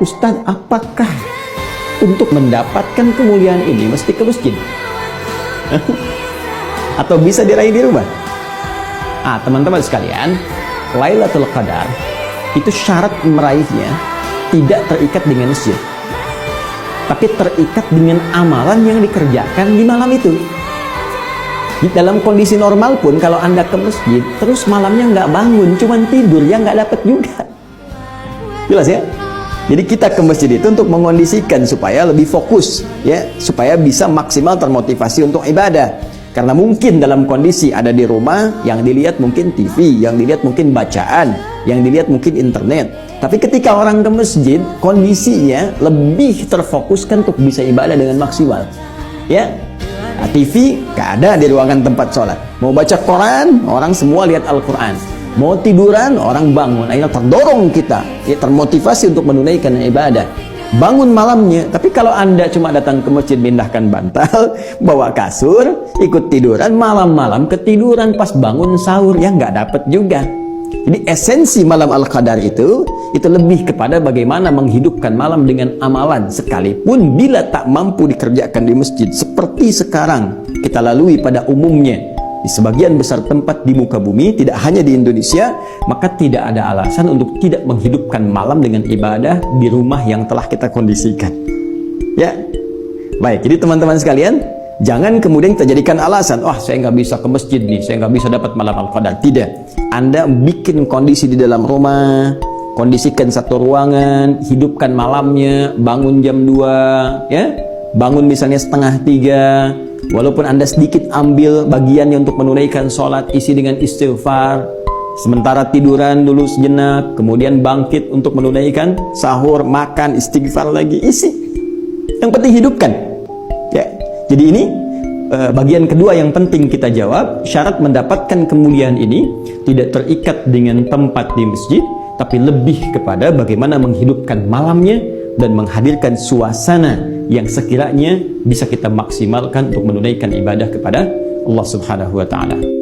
Ustadz, apakah untuk mendapatkan kemuliaan ini mesti ke masjid? Atau bisa diraih di rumah? Teman-teman sekalian, Lailatul Qadar itu syarat meraihnya tidak terikat dengan masjid, tapi terikat dengan amalan yang dikerjakan di malam itu. Di dalam kondisi normal pun kalau Anda ke masjid terus malamnya nggak bangun, cuman tidur, ya nggak dapat juga. Jelas ya? Jadi kita ke masjid itu untuk mengondisikan supaya lebih fokus, ya, supaya bisa maksimal termotivasi untuk ibadah. Karena mungkin dalam kondisi ada di rumah, yang dilihat mungkin TV, yang dilihat mungkin bacaan, yang dilihat mungkin internet. Tapi ketika orang ke masjid, kondisinya lebih terfokuskan untuk bisa ibadah dengan maksimal. Ya, TV gak ada di ruangan tempat sholat. Mau baca Quran, orang semua lihat Al-Quran. Mau tiduran, orang bangun. Akhirnya terdorong kita, ya, termotivasi untuk menunaikan ibadah. Bangun malamnya. Tapi kalau Anda cuma datang ke masjid, pindahkan bantal, bawa kasur, ikut tiduran, malam-malam ketiduran, pas bangun sahur, ya nggak dapat juga. Jadi esensi malam Al-Qadar itu lebih kepada bagaimana menghidupkan malam dengan amalan, sekalipun bila tak mampu dikerjakan di masjid seperti sekarang kita lalui pada umumnya di sebagian besar tempat di muka bumi, tidak hanya di Indonesia, maka tidak ada alasan untuk tidak menghidupkan malam dengan ibadah di rumah yang telah kita kondisikan. Ya, baik. Jadi teman-teman sekalian, jangan kemudian kita jadikan alasan, saya nggak bisa ke masjid nih, saya nggak bisa dapat malam Al-Qadar. Tidak. Anda bikin kondisi di dalam rumah, kondisikan satu ruangan, hidupkan malamnya, bangun jam 2, ya, bangun misalnya 2:30. Walaupun Anda sedikit ambil bagiannya untuk menunaikan sholat, isi dengan istighfar. Sementara tiduran dulu sejenak, kemudian bangkit untuk menunaikan sahur, makan, istighfar lagi, isi. Yang penting hidupkan. Ya, jadi ini bagian kedua yang penting kita jawab. Syarat mendapatkan kemuliaan ini tidak terikat dengan tempat di masjid, tapi lebih kepada bagaimana menghidupkan malamnya dan menghadirkan suasana yang sekiranya bisa kita maksimalkan untuk menunaikan ibadah kepada Allah Subhanahu wa Ta'ala.